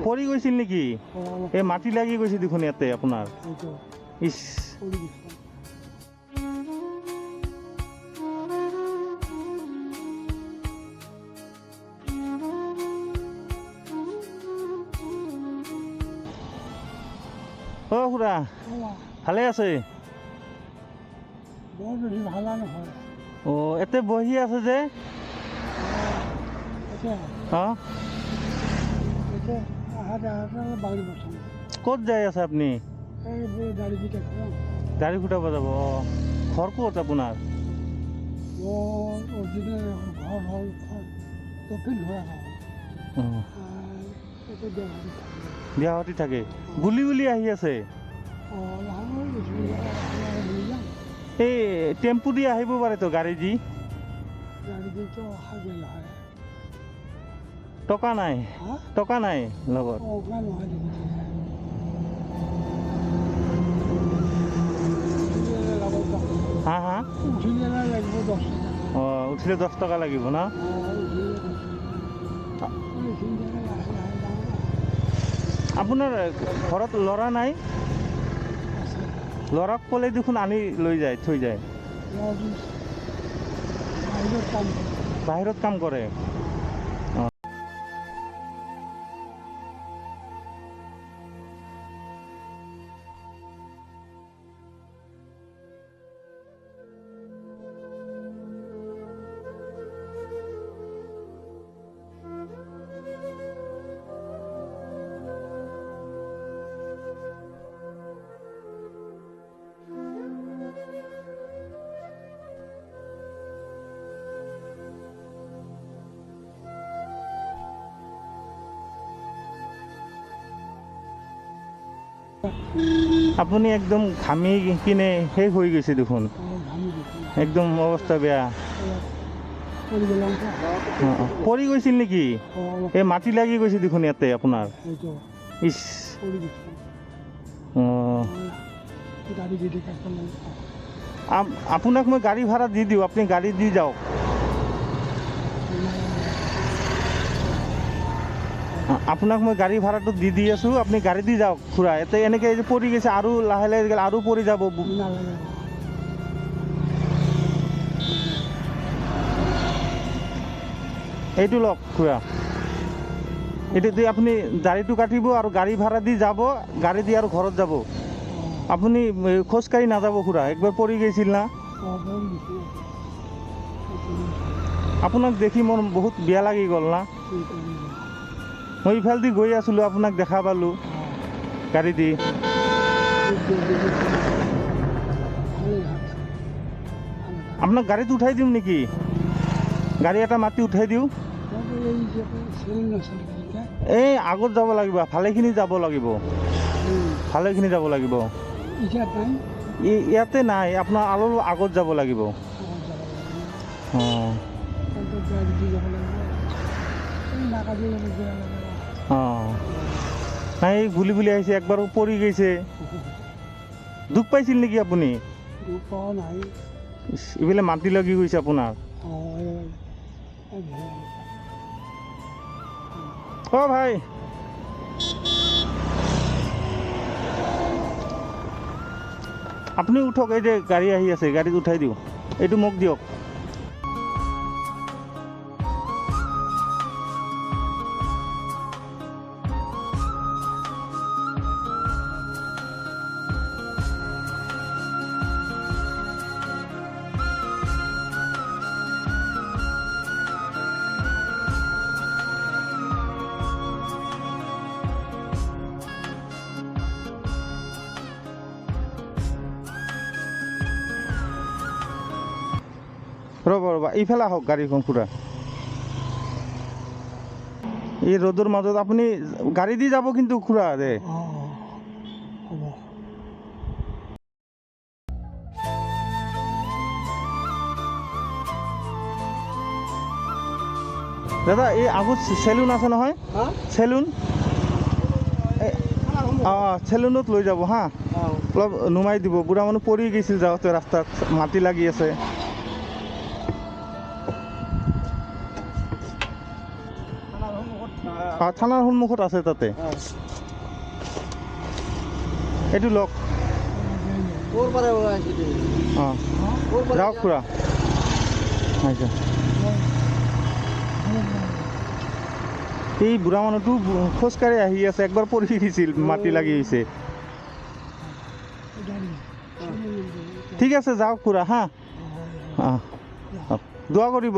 পৰি গৈছিল নেকি? এই মাটি লাগি গৈছে দেখোন ইয়াতে আপোনাৰ। ইছ, অ খুৰা ভালে আছে? অ এতে বহি আছে যে ক'ত যাই আছে আপুনি? গাড়ী ফুটাব যাব। অ ঘৰ ক'ত আপোনাৰ? গুৱাহাটী থাকে। গুলি গুলি আহি আছে। এই টেম্পু দি আহিব পাৰেতো, গাড়ী দি। টকা নাই, টকা নাই লগত। হা হা? অ উঠিলে 10 টকা লাগিব না? আপোনাৰ ঘৰত ল'ৰা নাই? ল'ৰাক ক'লে দেখোন আনি লৈ যায়, থৈ যায়। বাহিৰত কাম কৰে। আপুনি একদম ঘামি কিনে শেষ হৈ গৈছে দেখোন, একদম অৱস্থা বেয়া। পৰি গৈছিল নেকি? এই মাটি লাগি গৈছে দেখোন ইয়াতে আপোনাৰ। ইছ, আপোনাক মই গাড়ী ভাড়া দি দিওঁ, আপুনি গাড়ী দি যাওক। আপোনাক মই গাড়ী ভাড়াটো দি আছোঁ, আপুনি গাড়ী দি যাওক খুৰা। ইয়াতে এনেকৈ যে পৰি গৈছে, আৰু লাহে লাহে গ'লে আৰু পৰি যাব। এইটো লওক খুৰা, এইটো দি আপুনি গাড়ীটো কাটিব আৰু গাড়ী ভাড়া দি যাব, গাড়ী দি আৰু ঘৰত যাব। আপুনি খোজকাঢ়ি নাযাব খুৰা, একবাৰ পৰি গৈছিল না। আপোনাক দেখি মোৰ বহুত বেয়া লাগি গ'ল না। মই ইফালেদি গৈ আছিলোঁ, আপোনাক দেখা পালোঁ গাড়ী দি। আপোনাক গাড়ীত উঠাই দিম নেকি? গাড়ী এটা মাতি উঠাই দিওঁ। এই আগত যাব লাগিব, ভালেখিনি যাব লাগিব, ভালেখিনি যাব লাগিব। ইয়াতে নাই, আপোনাৰ অলপ আগত যাব লাগিব। অঁ অঁ, নাই গুলি গুলি আহিছে, একবাৰো পৰি গৈছে। দুখ পাইছিল নেকি আপুনি? এইফালে মাটি লাগি গৈছে আপোনাৰ। অ ভাই, আপুনি উঠক, এই যে গাড়ী আহি আছে, গাড়ীত উঠাই দিওঁ। এইটো মোক দিয়ক। ৰ'ব ৰ'ব, এইফালে আহক গাড়ীখন খুৰা। এই ৰ'দৰ মাজত আপুনি গাড়ী দি যাব কিন্তু খুৰা দে। দাদা, এই আগত চেলুন আছে নহয়, চেলুন, অঁ চেলুনত লৈ যাব হা। অলপ নুমাই দিব, বুঢ়া মানুহ পৰি গৈছিল যাওঁতে ৰাস্তাত, মাটি লাগি আছে। থানাৰ সন্মুখত আছে তাতে এইটো লওক অঁ যাওক খুৰা আচ্ছা এই বুঢ়া মানুহটো খোজকাঢ়ি আহি আছে একবাৰ পৰি দিছিল মাটি লাগি গৈছে ঠিক আছে যাওক খুৰা হা অঁ দোৱা কৰিব